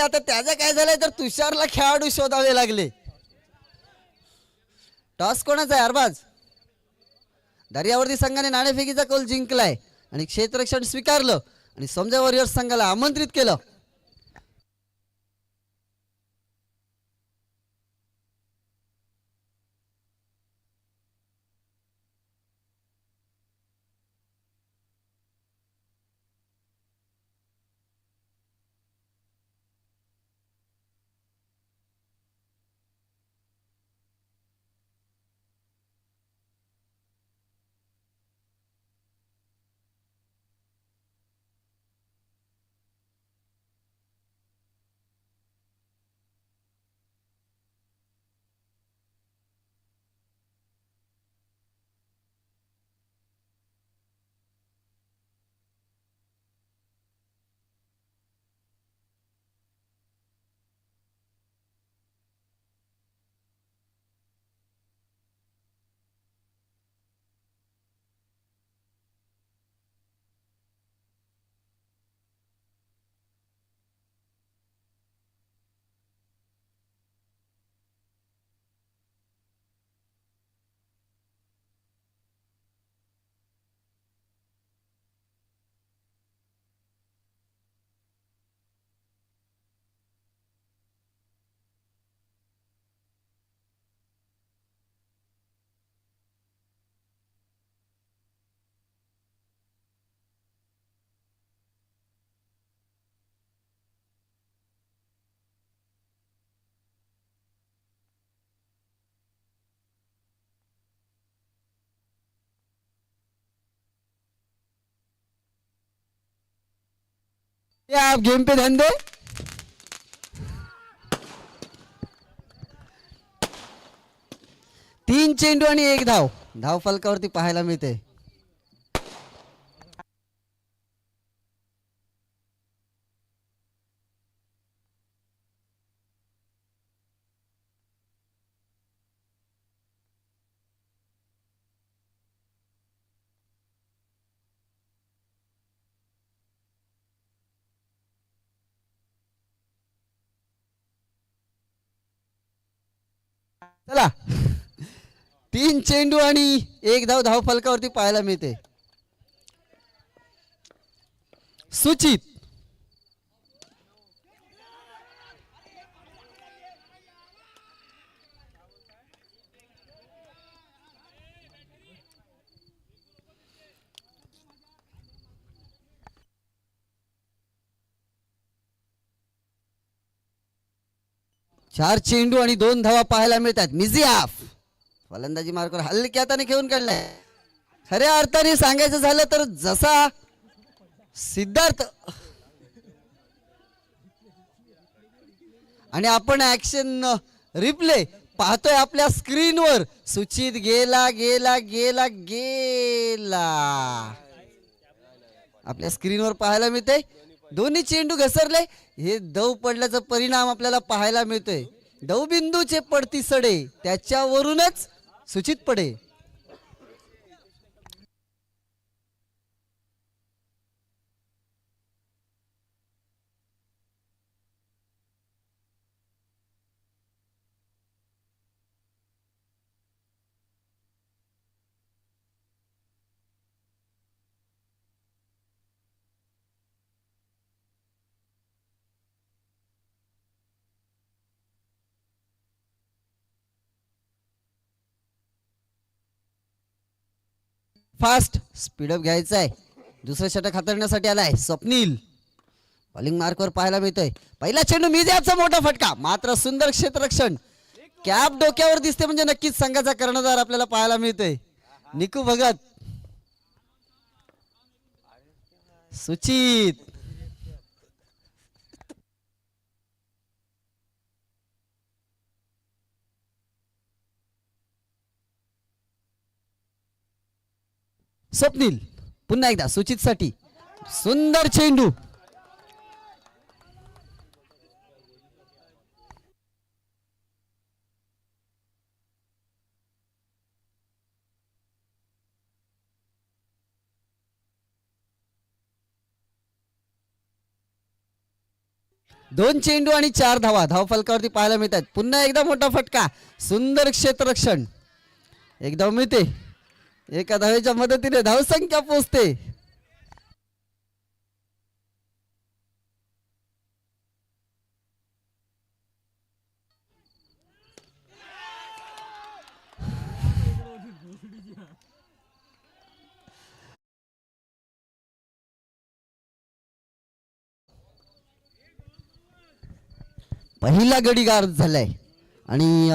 आता त्याचं काय झालंय तर तुषारला खेळाडू शोधावे लागले. टॉस कोणाचा आहे अरबाज. दर्यावर्ती संघाने नाणेफेकीचा कौल जिंकलाय आणि क्षेत्ररक्षण स्वीकारलं आणि समजा वॉरियर्स संघाला आमंत्रित केलं. आप गेम पे ध्यान दे. तीन चेंडू आणि एक धाव. धाव फलकावरती पाहायला मिळते. चला तीन चेंडू आणि एक धाव धाव फलकावरती पाहायला मिळते. सुचित चार चेंडू आणि दोन धावा पाहायला मिळतात. मिझियाफ फलंदाजी मार्कवर हलक्या हाताने खेळून काढलाय. खऱ्या अर्थाने सांगायचं झालं तर जसा सिद्धार्थ आणि आपण ऍक्शन रिप्ले पाहतोय आपल्या स्क्रीनवर. सुचित गेला गेला गेला गेला आपल्या स्क्रीनवर पाहायला मिळते. दोन्ही चेंडू घसरले. हे दव पडल्याचा परिणाम आपल्याला पाहायला मिळतोय. दवबिंदूचे पडती सडे त्याच्यावरूनच सुचित पडे. फास्ट स्पीडअप घ्यायचा आहे. दुसरं षटक हाताळण्यासाठी आलाय स्वप्नील. बॉलिंग मार्कवर पाहायला मिळतोय. पहिला चेंडू मिझियाफचा मोठा फटका. मात्र सुंदर क्षेत्ररक्षण. कॅप डोक्यावर दिसते म्हणजे नक्कीच संघाचा कर्णधार आपल्याला पाहायला मिळतोय. निकू भगत. सुचित स्वप्नील पुन्हा एकदा सुचित साठी सुंदर चेंडू. 2 चेंडू आणि 4 धावा धावफलकावरती पाहायला मिळतात. पुन्हा एकदा मोठा फटका, सुंदर क्षेत्ररक्षण एकदा मिळते. एका धावेच्या मदतीने धावसंख्या पोहोचते. पहिला गडी गार झालाय आणि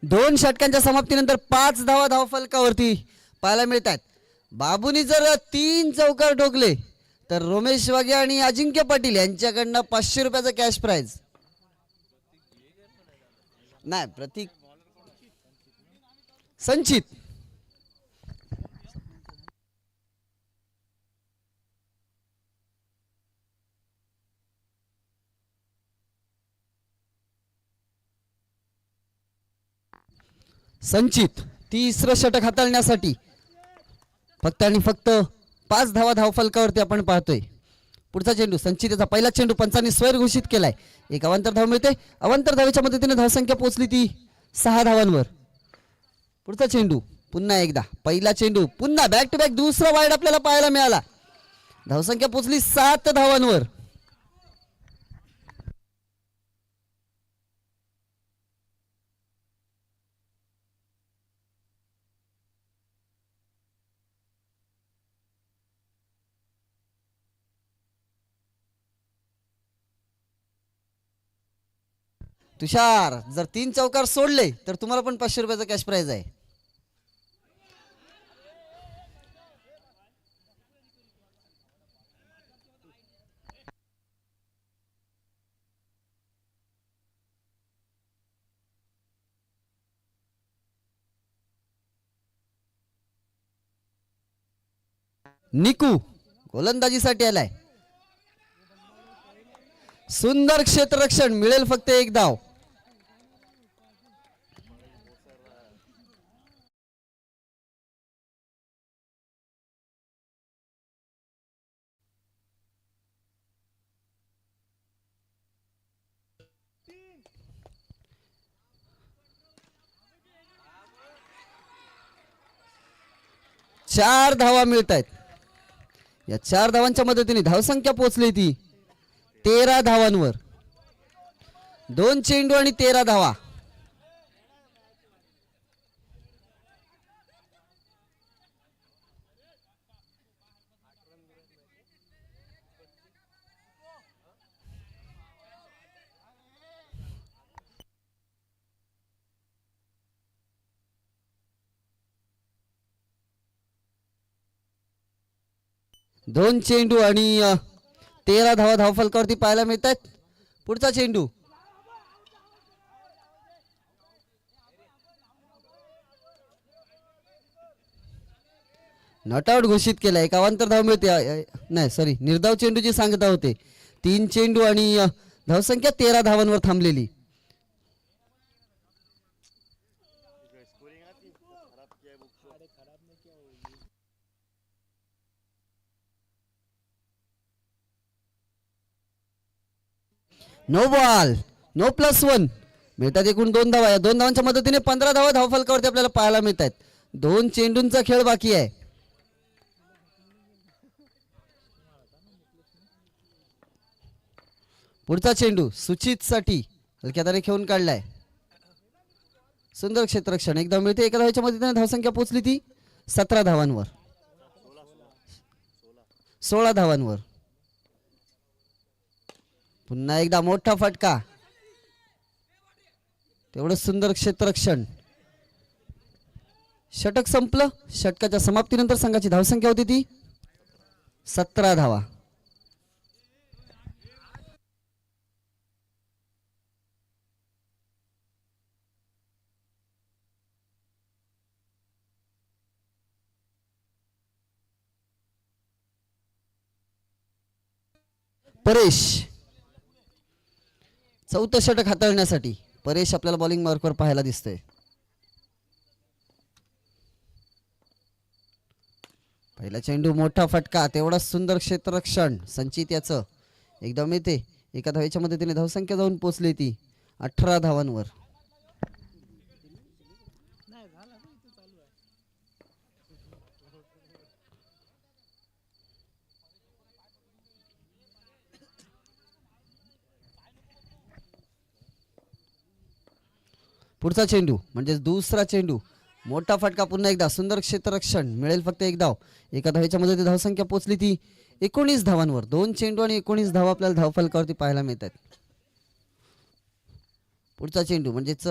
दोन षटकांच्या समाप्तीनंतर 5 धावा धावफलकावरती पाहायला मिळतात. बाबूनी जर 3 चौकार ठोकले तर रोमेश वाघे आणि अजिंक्य पाटील यांच्याकडनं 500 रुपयाचं कॅश प्राइज. नाही प्रतीक संचित संचित तिसरं षटक हाताळण्यासाठी फक्त आणि फक्त 5 धावा धावफलकावरती आपण पाहतोय. पुढचा चेंडू संचितचा पहिला चेंडू पंचांनी स्वैर घोषित केलाय. एक अवांतर धाव मिळते. अवांतर धावेच्या मदतीने धावसंख्या पोहोचली ती 6 धावांवर. पुढचा चेंडू पुन्हा एकदा पहिला चेंडू पुन्हा बॅक टू बॅक दुसरा वाईड आपल्याला पाहायला मिळाला. धावसंख्या पोहोचली 7 धावांवर. तुषार जर 3 चौकार सोडले तर तुम्हाला पण 500 रुपयाचा कॅश प्राइज आहे. निकू गोलंदाजीसाठी आलाय. सुंदर क्षेत्ररक्षण मिळेल फक्त एक धाव. चार धावा मिळत आहेत. या 4 धावांच्या मदतीने धावसंख्या पोहोचली ती 13 धावांवर. 2 चेंडू आणि 13 धावा. दोन चेंडू आणि 13 धावा धावफलकावरती पाहायला मिळतात. पुढचा चेंडू नॉट आउट घोषित केला. एक अवांतर धाव मिळते. नाही सॉरी निर्धाव चेंडूची सांगता होते. 3 चेंडू आणि धावसंख्या 13 धावांवर थांबलेली. नो बॉल नो +1 मिळतात. एकूण 2 धावा. या 2 धावांच्या मदतीने 15 धावा धावफलकावरती आपल्याला पाहायला मिळतात. 2 चेंडूंचा खेळ बाकी आहे. पुढचा चेंडू सुचित साठी हलक्या हाताने खेळून काढलाय. सुंदर क्षेत्ररक्षण एकदा मिळते. एका धावेच्या मदतीने धावसंख्या पोहोचली ती 17 धावांवर. 16 धावांवर. पुन्हा एकदा मोठा फटका, तेवढं सुंदर क्षेत्ररक्षण. षटक संपलं. षटकाच्या समाप्तीनंतर संघाची धावसंख्या होती ती 17 धावा. परेश चौथं षटक हाताळण्यासाठी परेश आपल्याला बॉलिंग मार्कवर पाहायला दिसतोय. पहिला चेंडू मोठा फटका, तेवढा सुंदर क्षेत्ररक्षण. संचित याचं एकदम येते. एका धावेच्या मदतीने धावसंख्या जाऊन पोहोचली ती 18 धावांवर. पुढचा चेंडू म्हणजे दुसरा चेंडू, मोठा फटका. पुन्हा एकदा सुंदर क्षेत्ररक्षण. मिळेल फक्त एक धाव. एका धावेच्या मध्ये धावसंख्या पोहोचली ती 19 धावांवर. 2 चेंडू आणि 19 धावा आपल्याला धावफलकावरती पाहायला मिळतात. पुढचा चेंडू म्हणजेच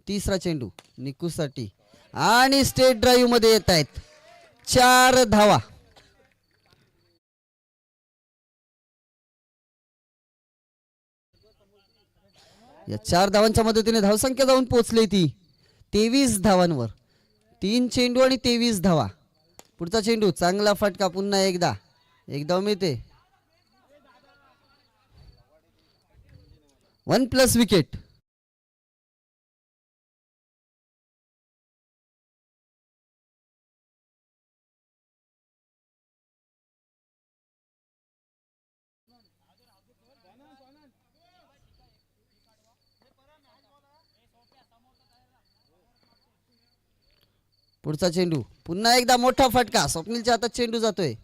तिसरा चेंडू निकूसाठी आणि स्टेट ड्राईव्ह मध्ये येत आहेत 4 धावा. या 4 धावांच्या मदतीने धावसंख्या जाऊन पोहोचली ती 23 धावांवर. 3 चेंडू आणि 23 धावा. पुढचा चेंडू चांगला फटका. पुन्हा एकदा मिळते. 1+ विकेट. पुढचा चेंडू पुन्हा एकदा मोठा फटका. स्वप्नीलच्या हातात चेंडू जातोय.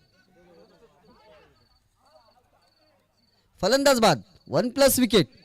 फलंदाज बाद. 1+ विकेट.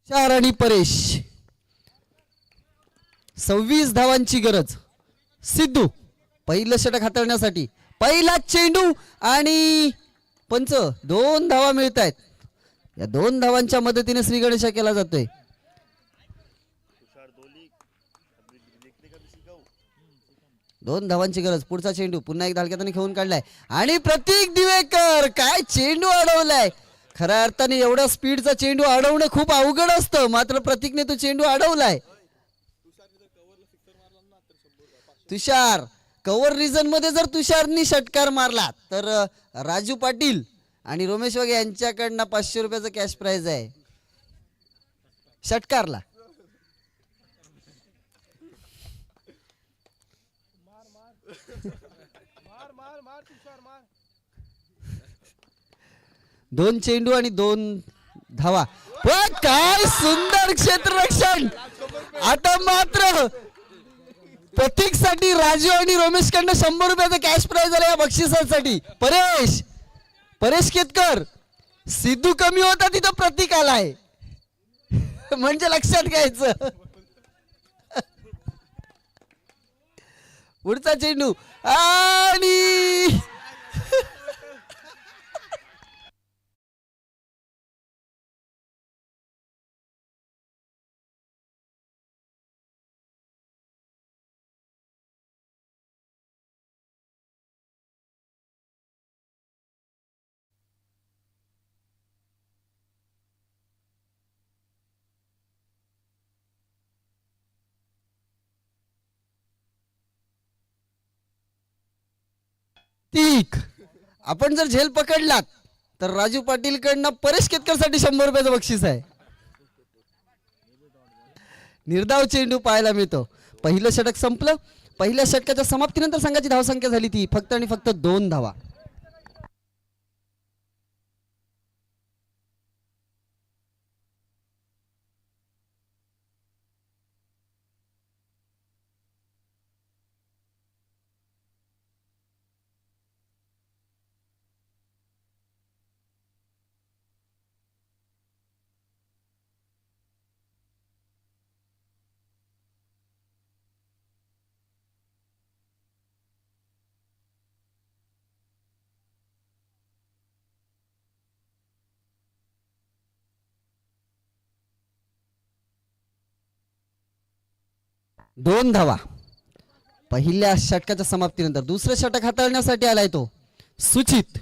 चार आणि परेश. 26 धावांची गरज. सिद्धू पहिलं षटक हाताळण्यासाठी. पहिला चेंडू आणि पंच. 2 धावा मिळत आहेत. या 2 धावांच्या मदतीने श्री गणेशा केला जातोय. 2 धावांची गरज. पुढचा चेंडू पुन्हा एक धालक्याने खेळून काढलाय आणि प्रतीक दिवेकर काय चेंडू अडवलाय. खऱ्या अर्थाने एवढा स्पीडचा चेंडू अडवणं खूप अवघड असतं, मात्र प्रतीकने तो चेंडू अडवलाय. तुषार कव्हर रिझन मध्ये जर तुषारनी षटकार मारला तर राजू पाटील आणि रोमेश वाघ यांच्याकडनं 500 रुपयाचं कॅश प्राइज आहे षटकारला. दोन चेंडू आणि 2 धावा. पण काय सुंदर क्षेत्ररक्षण. आता मात्र प्रतीक साठी राजू आणि रोमेश कडनं 100 रुपयाचं कॅश प्राइज आलं या बक्षिसासाठी. परेश केतकर सिद्धू कमी होता तिथं प्रतीक आलाय म्हणजे लक्षात घ्यायचं. पुढचा चेंडू आणि तीक. आपण जर झेल पकडलात तर राजू पाटील कडनं परेश केतकर साठी 100 रुपयाचं बक्षीस आहे. निर्धाव चेंडू पाहायला मिळतो. पहिलं षटक संपलं. पहिल्या षटकाच्या समाप्तीनंतर संघाची धावसंख्या झाली ती फक्त आणि फक्त 2 धावा. दोन धावा पहिल्या षटकाच्या समाप्तीनंतर. दुसरं षटक हाताळण्यासाठी आलाय तो सुचित.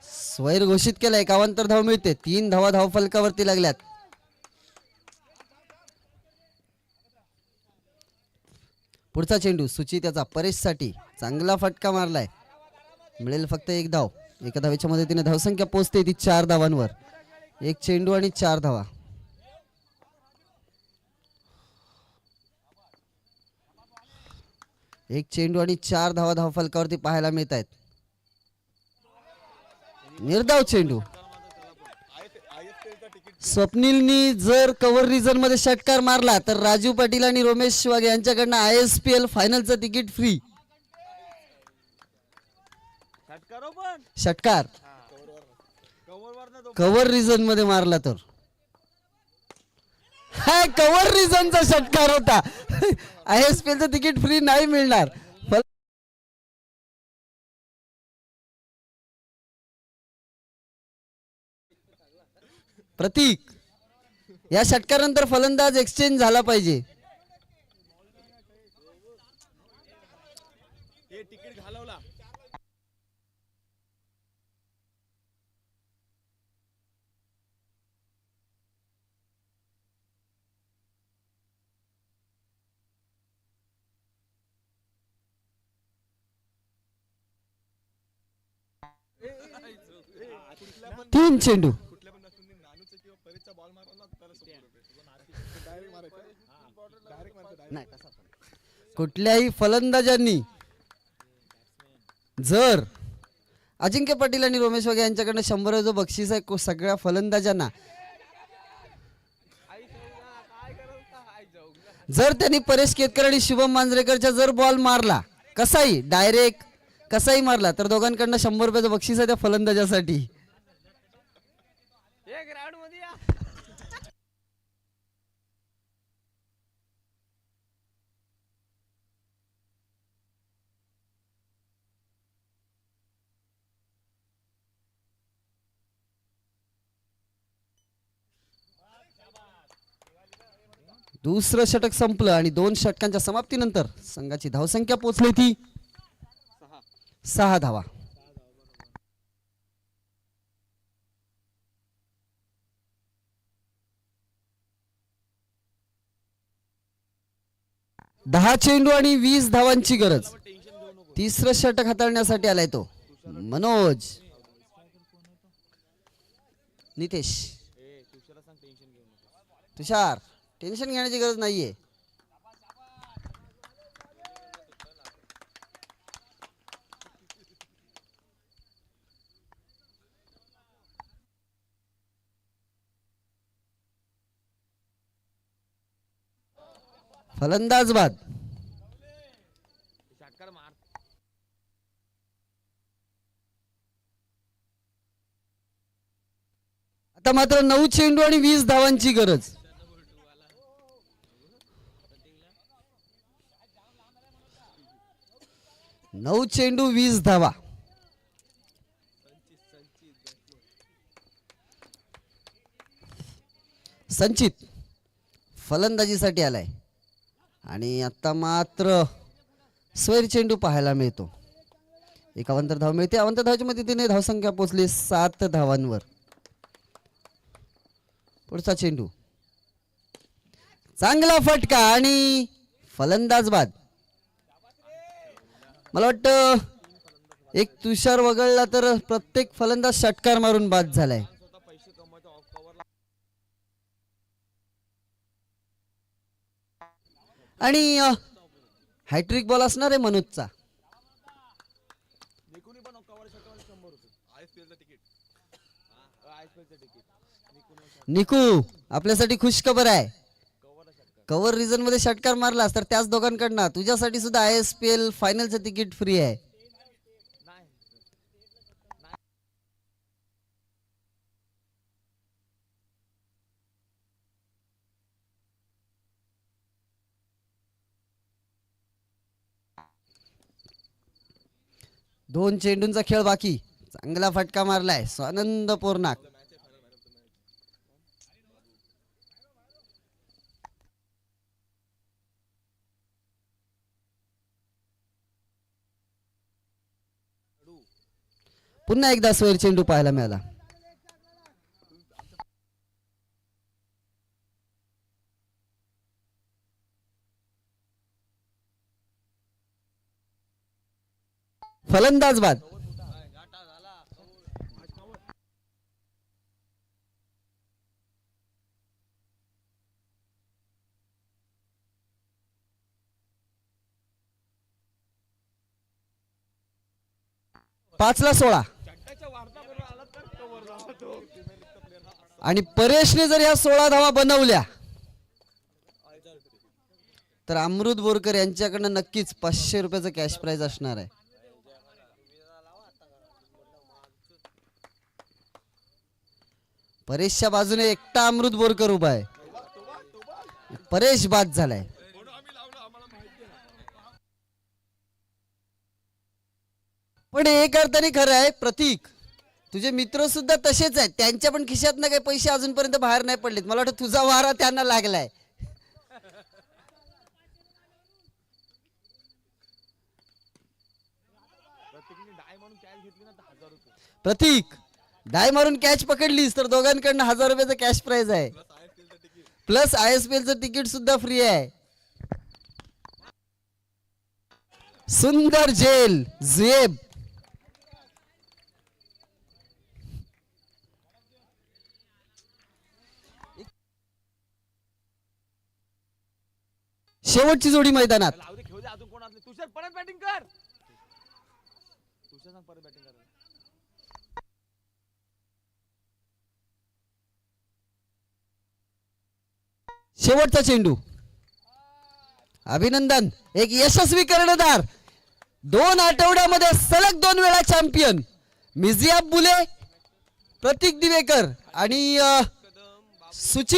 स्वैर घोषित केलाय. 51 धाव मिळते. 3 धावा धाव फलकावरती लागल्यात. पुढचा चेंडू सुचित याचा परेश साठी चांगला फटका मारलाय. मिळेल फक्त 1 धाव. एका धावेच्या मदतीने धावसंख्या पोहोचते ती 4 धावांवर. 1 चेंडू आणि 4 धावा. एक चेंडू आणि 4 धावा धाव फलकावरती पाहायला मिळत आहेत. निर्धाव चेंडू. स्वप्नीलनी जर कव्हर रिझन मध्ये षटकार मारला तर राजू पाटील आणि रोमेश वाघ यांच्याकडनं ISPL फायनलचं तिकीट फ्री. षटकार कव्हर रिझन मध्ये मारला तर हा कव्हर रिझनचा षटकार होता. ISPL चं तिकीट फ्री नाही मिळणार. प्रतीक या षटकारानंतर फलंदाज एक्सचेंज झाला पाहिजे. तीन चेंडू. कुठल्याही फलंदाजांनी जर अजिंक्य पाटील आणि रोमेश वाघ यांच्याकडनं 100 जो बक्षीस आहे सगळ्या फलंदाजांना जर त्यांनी परेश केतकर आणि शुभम मांजरेकरच्या जर बॉल मारला कसाही डायरेक्ट कसाही मारला तर दोघांकडनं 100 रुपयाचं बक्षीस आहे त्या फलंदाजासाठी. दुसरं षटक संपलं आणि 2 षटकांच्या समाप्तीनंतर संघाची धावसंख्या पोहोचली ती 6 धावा. 10 चेंडू आणि 20 धावांची गरज. तिसरं षटक हाताळण्यासाठी आलाय तो मनोज. नितेश, तुषार, टेन्शन घेण्याची गरज नाहीये. फलंदाज बाद. आता मात्र 9 चेंडू आणि 20 धावांची गरज. नऊ चेंडू 20 धावा. संचित फलंदाजीसाठी आलाय आणि आता मात्र स्वैर चेंडू पाहायला मिळतो. एक अवांतर धाव मिळते. अवांतर धावाच्या मदतीने धावसंख्या पोहोचली 7 धावांवर. पुढचा चेंडू, चांगला फटका आणि फलंदाज बाद. मला वाटतं एक तुषार वगळला तर प्रत्येक फलंदाज षटकार मारून बाद झालाय. आणि हॅट्रिक बॉल असणार आहे मनोजचा. निकू, आपल्यासाठी खुश खबर आहे. कव्हर रिजन मध्ये षटकार मारलास तर त्याच दोघांकडनं तुझ्यासाठी सुद्धा ISPL फायनलचं तिकीट फ्री आहे. दोन चेंडूंचा खेळ बाकी. चांगला फटका मारलाय स्वानंद पोरनाक. पुन्हा एकदा स्वैर चेंडू पाहायला मिळाला. फलंदाज बाद. पाचला 16 आणि परेशने जर या 16 धावा बनवल्या तर अमृत बोरकर यांच्याकडनं नक्कीच 500 रुपयाचं कॅश प्राइज असणार आहे. परेशच्या बाजूने एकटा अमृत बोरकर उभा आहे. परेश बाद झालाय. पण एक अर्थाने खरं आहे प्रतीक, तुझे मित्र सुद्धा तसेच आहेत. त्यांच्या पण खिशातनं काही पैसे अजूनपर्यंत बाहेर नाही पडलेत. मला वाटतं तुझा वारा त्यांना लागलाय. प्रतीक, डाय मारून कॅच पकडलीस तर दोघांकडनं 1000 रुपयाचं कॅश प्राइज आहे. प्लस ISPLचं तिकीट सुद्धा फ्री आहे. सुंदर जेल झेब. शेवटची जोडी मैदानात. शेवटचा चेंडू. अभिनंदन, एक यशस्वी कर्णधार. 2 आठवड्यामध्ये सलग 2 वेळा चॅम्पियन मिजियाब बुले, प्रतीक दिवेकर आणि सुचित